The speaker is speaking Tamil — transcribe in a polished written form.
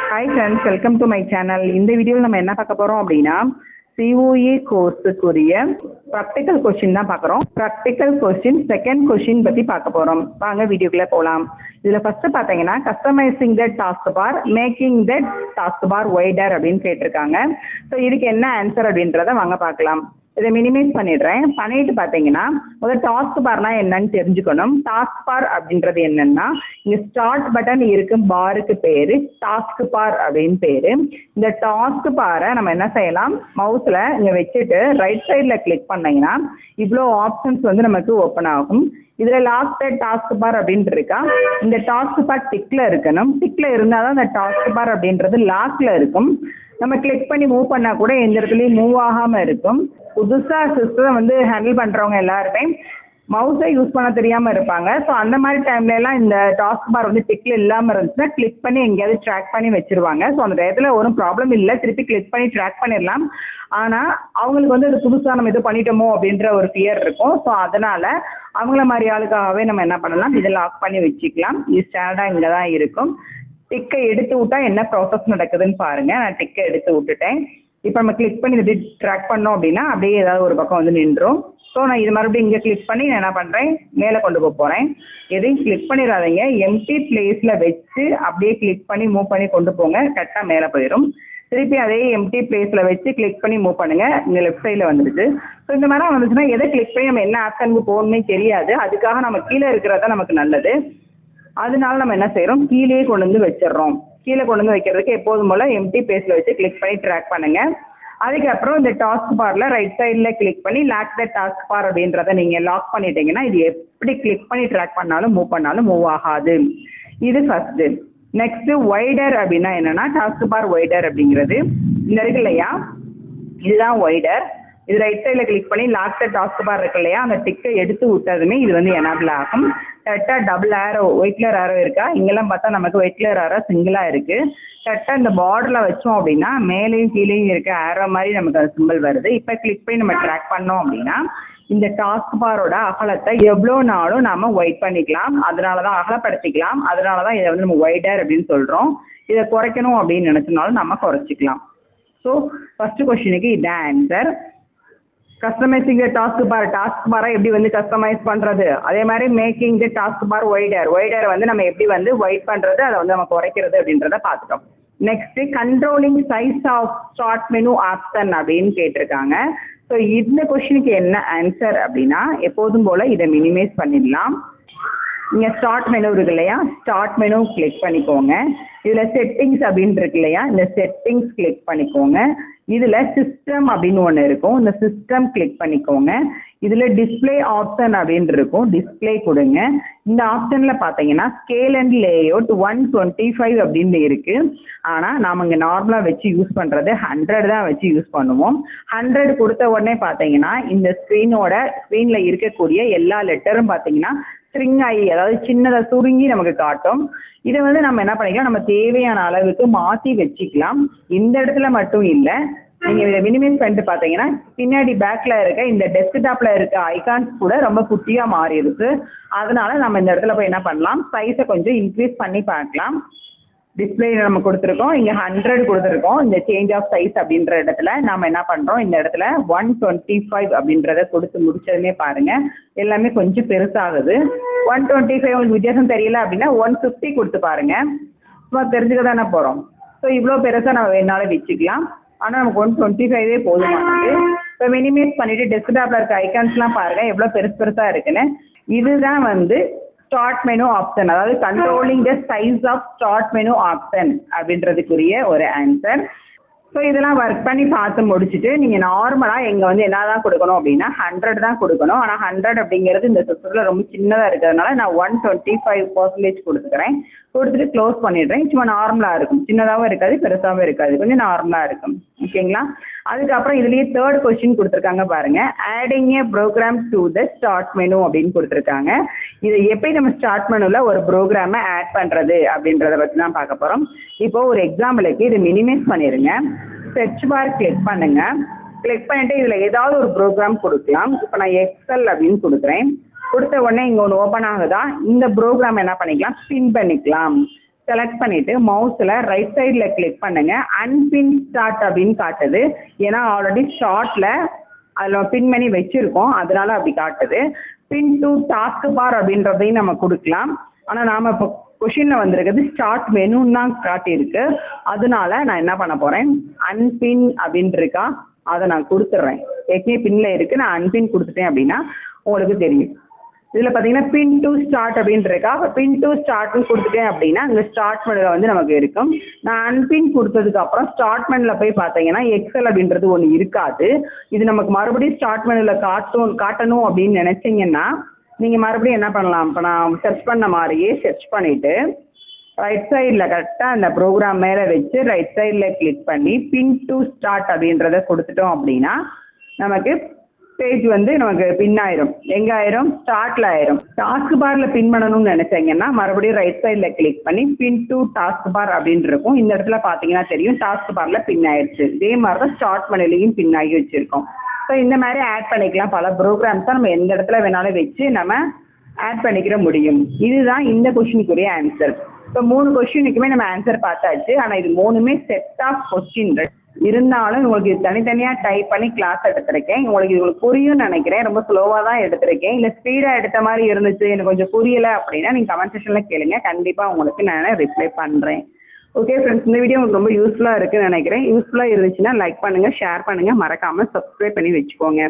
Hi friends, welcome to my channel. இந்த வீடியோவில் நம்ம என்ன பார்க்க போகிறோம் அப்படின்னா COA கோர்ஸுக்குரிய ப்ராக்டிக்கல் கொஸ்டின் தான் பார்க்குறோம். ப்ராக்டிக்கல் கொஸ்டின் செகண்ட் கொஸ்டின் பற்றி பார்க்க போகிறோம். வாங்க வீடியோக்குள்ளே போகலாம். இதில் ஃபஸ்ட்டு பார்த்தீங்கன்னா customising the task bar, making the task bar wider அப்படின்னு கேட்டிருக்காங்க. ஸோ இதுக்கு என்ன ஆன்சர் அப்படின்றத வாங்க பார்க்கலாம். இதை மினிமைஸ் பண்ணிடுறேன். பண்ணிட்டு பார்த்தீங்கன்னா முதல் டாஸ்க் பார்னா என்னன்னு தெரிஞ்சுக்கணும். டாஸ்க் பார் அப்படின்றது என்னன்னா, இங்கே ஸ்டார்ட் பட்டன் இருக்கும் பாருக்கு பேரு டாஸ்க் பார் அப்படின்னு பேரு. இந்த டாஸ்க் பாரை நம்ம என்ன செய்யலாம், மவுஸில் இங்கே வச்சுட்டு ரைட் சைடில் கிளிக் பண்ணீங்கன்னா இவ்வளோ ஆப்ஷன்ஸ் வந்து நமக்கு ஓப்பன் ஆகும். இதில் லாஸ்ட் டாஸ்க் பார் அப்படின்ட்டு இருக்கா, இந்த டாஸ்க் பார் டிக்கில் இருக்கணும். டிக்கில் இருந்தால் தான் இந்த டாஸ்க் பார் அப்படின்றது லாஸ்ட்ல இருக்கும். நம்ம கிளிக் பண்ணி மூவ் பண்ணால் கூட எந்த இடத்துலையும் மூவ் ஆகாமல் இருக்கும். புதுசாக சிஸ்டம் வந்து ஹேண்டில் பண்ணுறவங்க எல்லாருமே மவுஸை யூஸ் பண்ண தெரியாமல் இருப்பாங்க. ஸோ அந்த மாதிரி டைம்லலாம் இந்த டாஸ்க் பார் வந்து டிக்கில் இல்லாமல் இருந்துச்சுன்னா கிளிக் பண்ணி எங்கேயாவது ட்ராக் பண்ணி வச்சுருவாங்க. ஸோ அந்த இடத்துல ஒரு ப்ராப்ளம் இல்லை, திருப்பி கிளிக் பண்ணி ட்ராக் பண்ணிடலாம். ஆனால் அவங்களுக்கு வந்து இது புதுசாக நம்ம இது பண்ணிட்டோமோ அப்படின்ற ஒரு ஃபியர் இருக்கும். ஸோ அதனால் அவங்கள மாதிரி ஆளுக்காகவே நம்ம என்ன பண்ணலாம், இதை லாக் பண்ணி வச்சுக்கலாம். இது ஸ்டாண்டர்டாக இங்கே தான் இருக்கும். டிக்கை எடுத்து விட்டா என்ன ப்ராசஸ் நடக்குதுன்னு பாருங்கள். நான் டிக்கை எடுத்து விட்டுட்டேன். இப்போ நம்ம கிளிக் பண்ணி இதை ட்ராக் பண்ணோம் அப்படின்னா அப்படியே ஏதாவது ஒரு பக்கம் வந்து நின்றோம். ஸோ நான் இது மறுபடியும் இங்கே கிளிக் பண்ணி நான் என்ன பண்ணுறேன், மேலே கொண்டு போக போகிறேன். எதையும் கிளிக் பண்ணிடாதீங்க, எம்டி பிளேஸில் வச்சு அப்படியே கிளிக் பண்ணி மூவ் பண்ணி கொண்டு போங்க, கரெக்டாக மேலே போயிடும். திருப்பி அதே எம்டி பிளேஸில் வச்சு கிளிக் பண்ணி மூவ் பண்ணுங்கள், இங்கே லெஃப்ட் சைடில் வந்துடுது. ஸோ இந்த மாதிரி வந்துச்சுன்னா எதை கிளிக் பண்ணி நம்ம என்ன ஆப்ஷனுக்கு போகணுமே தெரியாது. அதுக்காக நம்ம கீழே இருக்கிறதா நமக்கு நல்லது. அதனால நம்ம என்ன செய்கிறோம், கீழே கொண்டு வந்து வச்சிடறோம். கீழே கொண்டு வந்து வைக்கிறதுக்கு எப்போதும் போல் எம்டி பேஸில் வச்சு கிளிக் பண்ணி ட்ராக் பண்ணுங்கள். அதுக்கப்புறம் இந்த டாஸ்க் பாரில் ரைட் சைடில் கிளிக் பண்ணி லாக் த டாஸ்க் பார் அப்படின்றத நீங்கள் லாக் பண்ணிட்டீங்கன்னா இது எப்படி கிளிக் பண்ணி ட்ராக் பண்ணாலும் மூவ் ஆகாது. இது ஃபஸ்ட்டு. நெக்ஸ்ட்டு வைடர் அப்படின்னா என்னென்னா, டாஸ்க் பார் வைடர் அப்படிங்கிறது இந்த இருக்கு இல்லையா, இதுதான் வைடர். இது ரைட் சைடில் கிளிக் பண்ணி லாக் த டாஸ்க் பார் இருக்கு இல்லையா, அந்த டிக்கை எடுத்து விட்டதுமே இது வந்து எனபிள் ஆகும். கரெக்டாக டபுள் ஆரோ, ஒயிட் கலர் ஆரோ இருக்கா, இங்கெல்லாம் பார்த்தா நமக்கு ஒயிட் கலர் ஆரோ சிங்கிளாக இருக்குது. கரெக்டாக இந்த பார்டரில் வச்சோம் அப்படின்னா மேலேயும் கீழேயும் இருக்க ஆரோ மாதிரி நமக்கு அது சிம்பிள் வருது. இப்போ கிளிக் பண்ணி நம்ம ட்ராக் பண்ணோம் அப்படின்னா இந்த டாஸ்க் பாரோட அகலத்தை எவ்வளோ நாளும் நாம் ஒயிட் பண்ணிக்கலாம். அதனால தான் அகலப்படுத்திக்கலாம். அதனால தான் இதை வந்து நம்ம ஒய்டர் அப்படின்னு சொல்கிறோம். இதை குறைக்கணும் அப்படின்னு நினச்சனாலும் நம்ம குறைச்சிக்கலாம். ஸோ ஃபஸ்ட்டு கொஸ்டினுக்கு இதான் ஆன்சர். கஸ்டமைசிங் த டாஸ்க் பாரை எப்படி வந்து கஸ்டமைஸ் பண்ணுறது, அதே மாதிரி making the task bar wider வந்து நம்ம எப்படி வந்து ஒயிட் பண்ணுறது, அதை வந்து நம்ம குறைக்கிறது அப்படின்றத பார்த்துட்டோம். Next controlling size of start menu option அப்படின்னு கேட்டிருக்காங்க. ஸோ இந்த கொஸ்டினுக்கு என்ன ஆன்சர் அப்படின்னா, எப்போதும் போல் இதை மினிமைஸ் பண்ணிடலாம். இங்கே ஸ்டார்ட் மெனு இருக்கு இல்லையா, ஸ்டார்ட் மெனு கிளிக் பண்ணிக்கோங்க. இதில் செட்டிங்ஸ் அப்படின்னு இருக்கு இல்லையா, இந்த செட்டிங்ஸ் கிளிக் பண்ணிக்கோங்க. இதில் சிஸ்டம் அப்படின்னு ஒன்று இருக்கும், இந்த சிஸ்டம் கிளிக் பண்ணிக்கோங்க. இதில் டிஸ்பிளே ஆப்ஷன் அப்படின்னு இருக்கும், டிஸ்பிளே கொடுங்க. இந்த ஆப்ஷனில் பார்த்தீங்கன்னா ஸ்கேல் அண்ட் லேஅவுட் 125 அப்படின்னு இருக்குது. ஆனால் நாம் இங்கே நார்மலாக வச்சு யூஸ் பண்ணுறது 100 தான் வச்சு யூஸ் பண்ணுவோம். 100 கொடுத்த உடனே பார்த்தீங்கன்னா இந்த ஸ்க்ரீனில் இருக்கக்கூடிய எல்லா லெட்டரும் பார்த்தீங்கன்னா ஸ்ட்ரிங் ஆகி, அதாவது சின்னதாக சுருங்கி நமக்கு காட்டும். இதை வந்து நம்ம என்ன பண்ணிக்கலாம், நம்ம தேவையான அளவுக்கு மாற்றி வச்சுக்கலாம். இந்த இடத்துல மட்டும் இல்லை, நீங்கள் இதை மினிமைஸ் பண்ணிட்டு பார்த்தீங்கன்னா பின்னாடி பேக்கில் இருக்க இந்த டெஸ்க்டாப்பில் இருக்க ஐகான்ஸ் கூட ரொம்ப குட்டியாக மாறி இருக்கு. அதனால நம்ம இந்த இடத்துல போய் என்ன பண்ணலாம், சைஸை கொஞ்சம் இன்க்ரீஸ் பண்ணி பார்க்கலாம். டிஸ்பிளே நம்ம கொடுத்துருக்கோம், இங்கே 100 கொடுத்துருக்கோம். இந்த சேஞ்ச் ஆஃப் சைஸ் அப்படின்ற இடத்துல நாம் என்ன பண்ணுறோம், இந்த இடத்துல 125 அப்படின்றத கொடுத்து முடிச்சதுமே பாருங்கள் எல்லாமே கொஞ்சம் பெருசாகுது. 125 உங்களுக்கு வித்தியாசம் தெரியல அப்படின்னா 150 கொடுத்து பாருங்கள். சும்மா தெரிஞ்சுக்க தானே போகிறோம். ஸோ இவ்வளோ பெருசாக நம்ம வேணாலும் வச்சுக்கலாம். ஆனால் நமக்கு 125 போதுமானது. இப்போ மினிமைஸ் பண்ணிவிட்டு டெஸ்க்டாப்பில் இருக்க ஐகான்ஸ்லாம் பாருங்கள் எவ்வளோ பெருசாக இருக்குன்னு. இதுதான் வந்து ஸ்டார்ட் மெனு ஆப்ஷன், அதாவது controlling the size of start menu option அப்படின்றதுக்குரிய ஒரு ஆன்சர். ஸோ இதெல்லாம் ஒர்க் பண்ணி பார்த்து முடிச்சுட்டு நீங்கள் நார்மலாக இங்கே வந்து என்ன தான் கொடுக்கணும் அப்படின்னா 100 தான் கொடுக்கணும். ஆனால் 100 அப்படிங்கிறது இந்த சிஸ்டத்தில் ரொம்ப சின்னதாக இருக்கிறதுனால நான் 125% கொடுத்துக்கிறேன். கொடுத்துட்டு க்ளோஸ் பண்ணிடுறேன். சும்மா நார்மலாக இருக்கும், சின்னதாகவும் இருக்காது பெருசாகவும் இருக்காது, கொஞ்சம் நார்மலாக இருக்கும். ஓகேங்களா. அதுக்கப்புறம் இதுலேயே தேர்ட் கொஸ்டின் கொடுத்துருக்காங்க பாருங்கள், adding a program to the start menu அப்படின்னு கொடுத்துருக்காங்க. இது எப்படி நம்ம ஸ்டார்ட் மெனுவில் ஒரு ப்ரோக்ராமை ஆட் பண்ணுறது அப்படின்றத பற்றி தான் பார்க்க போகிறோம். இப்போது ஒரு எக்ஸாம்பிளுக்கு இது மினிமைஸ் பண்ணிடுங்க. சர்ச் பார் கிளிக் பண்ணுங்கள். கிளிக் பண்ணிவிட்டு இதில் ஏதாவது ஒரு ப்ரோக்ராம் கொடுக்கலாம். இப்போ நான் எக்ஸல் அப்படின்னு கொடுக்குறேன். கொடுத்த உடனே இங்கே ஒன்று ஓப்பன் ஆகுதா, இந்த ப்ரோக்ராம் என்ன பண்ணிக்கலாம், ஸ்பின் பண்ணிக்கலாம். செலக்ட் பண்ணிவிட்டு மவுஸில் ரைட் சைடில் கிளிக் பண்ணுங்கள். அன்பின் ஸ்டார்ட் அப்படின்னு காட்டுது. ஏன்னா ஆல்ரெடி ஸ்டார்ட்டில் அதில் பின் பண்ணி வச்சுருக்கோம், அதனால அப்படி காட்டுது. பின் டு டாஸ்க் பார் அப்படின்றதையும் நம்ம கொடுக்கலாம். ஆனால் நாம் இப்போ கொஷினில் வந்திருக்கிறது ஸ்டார்ட் மெனுன்னு தான் காட்டியிருக்கு. அதனால நான் என்ன பண்ண போகிறேன், அன்பின் அப்படின்னு இருக்கா அதை நான் கொடுத்துட்றேன். ஏற்கனவே பின்னில் இருக்குது, நான் அன்பின் கொடுத்துட்டேன் அப்படின்னா உங்களுக்கு தெரியும். இதில் பார்த்தீங்கன்னா பின் டு ஸ்டார்ட் அப்படின்னு இருக்கா. இப்போ பின் டு ஸ்டார்ட்னு கொடுத்துட்டேன் அப்படின்னா இங்கே ஸ்டார்ட் மெனுவில் வந்து நமக்கு இருக்கும். நான் அன்பின் கொடுத்ததுக்கப்புறம் ஸ்டார்ட் மெனுவில் போய் பார்த்தீங்கன்னா எக்ஸல் அப்படின்றது ஒன்று இருக்காது. இது நமக்கு மறுபடியும் ஸ்டார்ட் மெனுவில் காட்டணும் அப்படின்னு நினச்சிங்கன்னா நீங்கள் மறுபடியும் என்ன பண்ணலாம், இப்போ நான் சர்ச் பண்ண மாதிரியே சர்ச் பண்ணிவிட்டு ரைட் சைடில் கரெக்டாக அந்த ப்ரோக்ராம் மேலே வச்சு ரைட் சைடில் கிளிக் பண்ணி பின் டு ஸ்டார்ட் அப்படின்றத கொடுத்துட்டோம் அப்படின்னா நமக்கு பேஜ் வந்து நமக்கு பின் ஆயிரும். எங்கே ஆயிரும், ஸ்டார்ட்டில் ஆயிரும். டாஸ்க் பாரில் பின் பண்ணணும்னு நினச்சிங்கன்னா மறுபடியும் ரைட் சைடில் கிளிக் பண்ணி பின் டு டாஸ்க் பார் அப்படின்னு இருக்கும். இந்த இடத்துல பார்த்தீங்கன்னா தெரியும் டாஸ்க் பாரில் பின் ஆயிடுச்சு. இதே மாதிரி தான் ஸ்டார்ட் மெனுலையும் பின் ஆகி வச்சுருக்கோம். ஸோ இந்த மாதிரி ஆட் பண்ணிக்கலாம். பல ப்ரோக்ராம்ஸை நம்ம எந்த இடத்துல வேணாலும் வச்சு நம்ம ஆட் பண்ணிக்கிற முடியும். இதுதான் இந்த கொஷினுக்குரிய ஆன்சர். இப்போ 3 கொஷினுக்குமே நம்ம ஆன்சர் பார்த்தாச்சு. ஆனால் இது 3மே செட் ஆஃப் கொஸ்டின் இருந்தாலும் உங்களுக்கு இது தனித்தனியாக டைப் பண்ணி கிளாஸ் எடுத்திருக்கேன். உங்களுக்கு புரியும்னு நினைக்கிறேன். ரொம்ப ஸ்லோவாக தான் எடுத்திருக்கேன். இல்லை ஸ்பீடாக எடுத்த மாதிரி இருந்துச்சு, எனக்கு கொஞ்சம் புரியலை அப்படின்னா நீங்கள் கமெண்ட் செக்ஷனில் கேளுங்க. கண்டிப்பாக உங்களுக்கு நான் ரிப்ளை பண்ணுறேன். ஓகே ஃப்ரெண்ட்ஸ், இந்த வீடியோ உங்களுக்கு ரொம்ப யூஸ்ஃபுல்லாக இருக்குன்னு நினைக்கிறேன். யூஸ்ஃபுல்லாக இருந்துச்சுன்னா லைக் பண்ணுங்கள், ஷேர் பண்ணுங்கள், மறக்காமல் சப்ஸ்கிரைப் பண்ணி வச்சுக்கோங்க.